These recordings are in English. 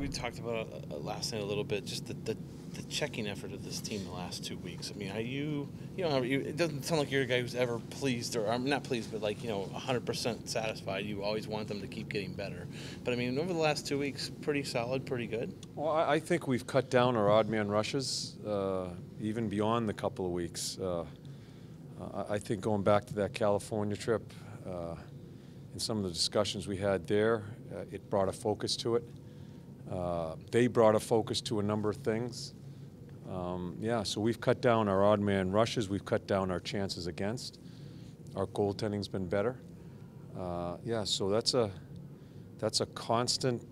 we talked about last night a little bit, just the checking effort of this team the last 2 weeks. I mean, it doesn't sound like you're a guy who's ever pleased, or I'm not pleased, but 100% satisfied. You always want them to keep getting better. But I mean, over the last 2 weeks, pretty solid, pretty good. Well, I think we've cut down our odd man rushes, even beyond the couple of weeks. I think going back to that California trip, and some of the discussions we had there, it brought a focus to it. They brought a focus to a number of things. So we've cut down our odd man rushes. We've cut down our chances against. Our goaltending's been better. So that's a constant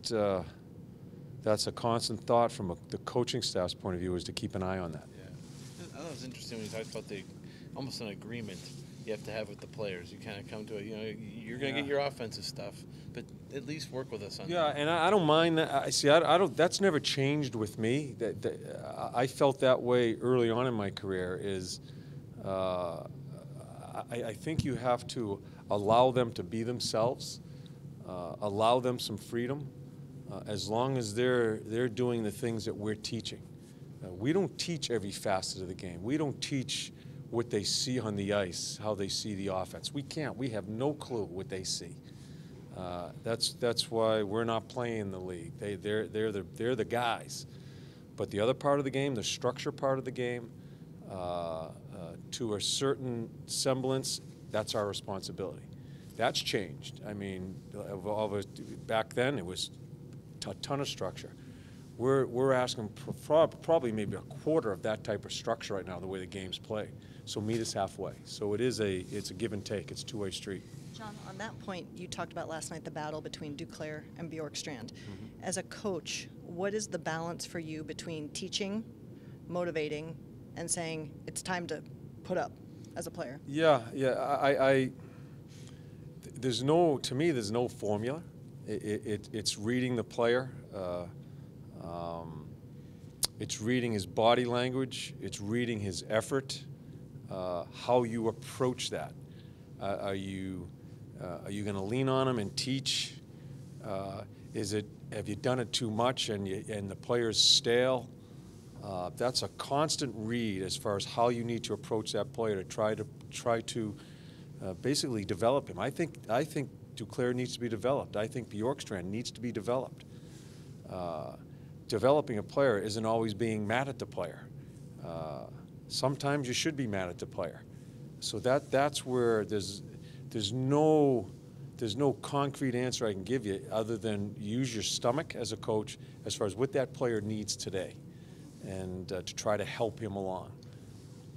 thought from the coaching staff's point of view, is to keep an eye on that. Yeah, I thought it was interesting when you talked about almost an agreement you have to have with the players. You kind of come to it. You're going to get your offensive stuff, but at least work with us on that. Yeah, and I don't mind that. I don't. That's never changed with me. I felt that way early on in my career. I think you have to allow them to be themselves, allow them some freedom, as long as they're doing the things that we're teaching. We don't teach every facet of the game. We don't teach what they see on the ice, how they see the offense. We can't. We have no clue what they see. That's why we're not playing the league. They're the guys. But the other part of the game, the structure part of the game, to a certain semblance, that's our responsibility. That's changed. I mean, back then it was a ton of structure. We're asking for probably maybe a quarter of that type of structure right now, the way the game's played. So meet us halfway. So it's a give and take. It's a two-way street. John, on that point, you talked about last night the battle between Duclair and Bjorkstrand. Mm-hmm. As a coach, what is the balance for you between teaching, motivating, and saying it's time to put up as a player? To me, there's no formula. It's reading the player. It's reading his body language. It's reading his effort. How you approach that. Are you going to lean on him and teach? Have you done it too much and the player's stale? That's a constant read as far as how you need to approach that player to try to basically develop him. I think Duclair needs to be developed. I think Bjorkstrand needs to be developed. Developing a player isn't always being mad at the player. Sometimes you should be mad at the player. So that's where there's no concrete answer I can give you other than use your stomach as a coach as far as what that player needs today, and to try to help him along.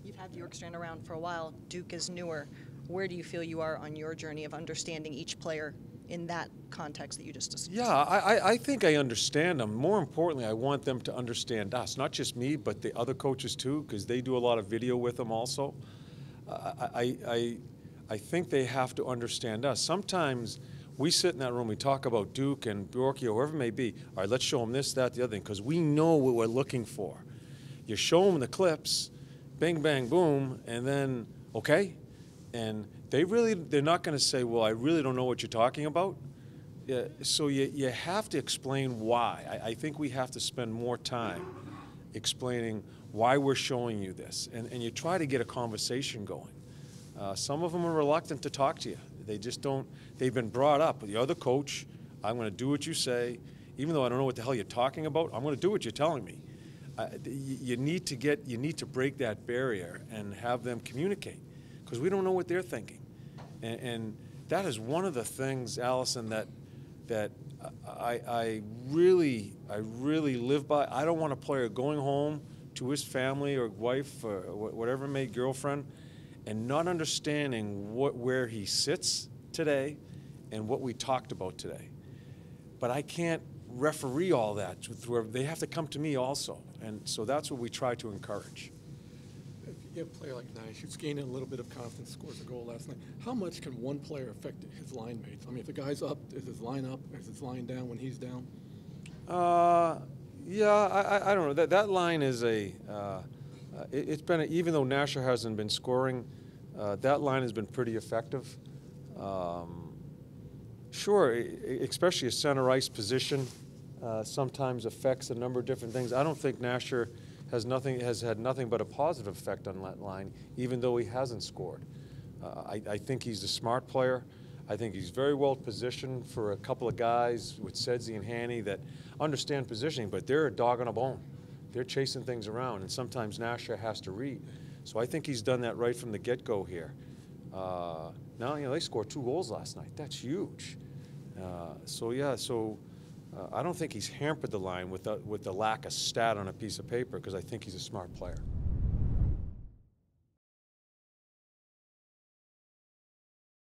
You've had Bjorkstrand around for a while. Duke is newer. Where do you feel you are on your journey of understanding each player in that context that you just discussed? Yeah, I think I understand them. More importantly, I want them to understand us, not just me, but the other coaches too, because they do a lot of video with them also. I think they have to understand us. Sometimes we sit in that room, we talk about Duke and Bjorky or whoever it may be. All right, let's show them this, that, the other thing, because we know what we're looking for. You show them the clips, bang, bang, boom, and then, okay? And they're not going to say, well, I really don't know what you're talking about. So you have to explain why. I think we have to spend more time explaining why we're showing you this. And you try to get a conversation going. Some of them are reluctant to talk to you. They just don't. They've been brought up. The other coach, I'm going to do what you say. Even though I don't know what the hell you're talking about, I'm going to do what you're telling me. You need to break that barrier and have them communicate, because we don't know what they're thinking. And that is one of the things, Allison, that I really live by. I don't want a player going home to his family or wife or whatever girlfriend, and not understanding where he sits today and what we talked about today. But I can't referee all that. They have to come to me also. And so that's what we try to encourage. If you get a player like Nasher, who's gaining a little bit of confidence, scores a goal last night, how much can one player affect his line mates? I mean, if the guy's up, is his line up? Is his line down when he's down? Yeah, I don't know. That line is it's been, even though Nasher hasn't been scoring, that line has been pretty effective. Sure, especially a center ice position. sometimes affects a number of different things. I don't think Nasher has had nothing but a positive effect on that line, even though he hasn't scored. I think he's a smart player. I think he's very well positioned for a couple of guys with Sedzi and Haney that understand positioning, but they're a dog on a bone. They're chasing things around, and sometimes Nasher has to read. So I think he's done that right from the get-go here. Now, they scored 2 goals last night. That's huge. I don't think he's hampered the line with the lack of stat on a piece of paper, because I think he's a smart player.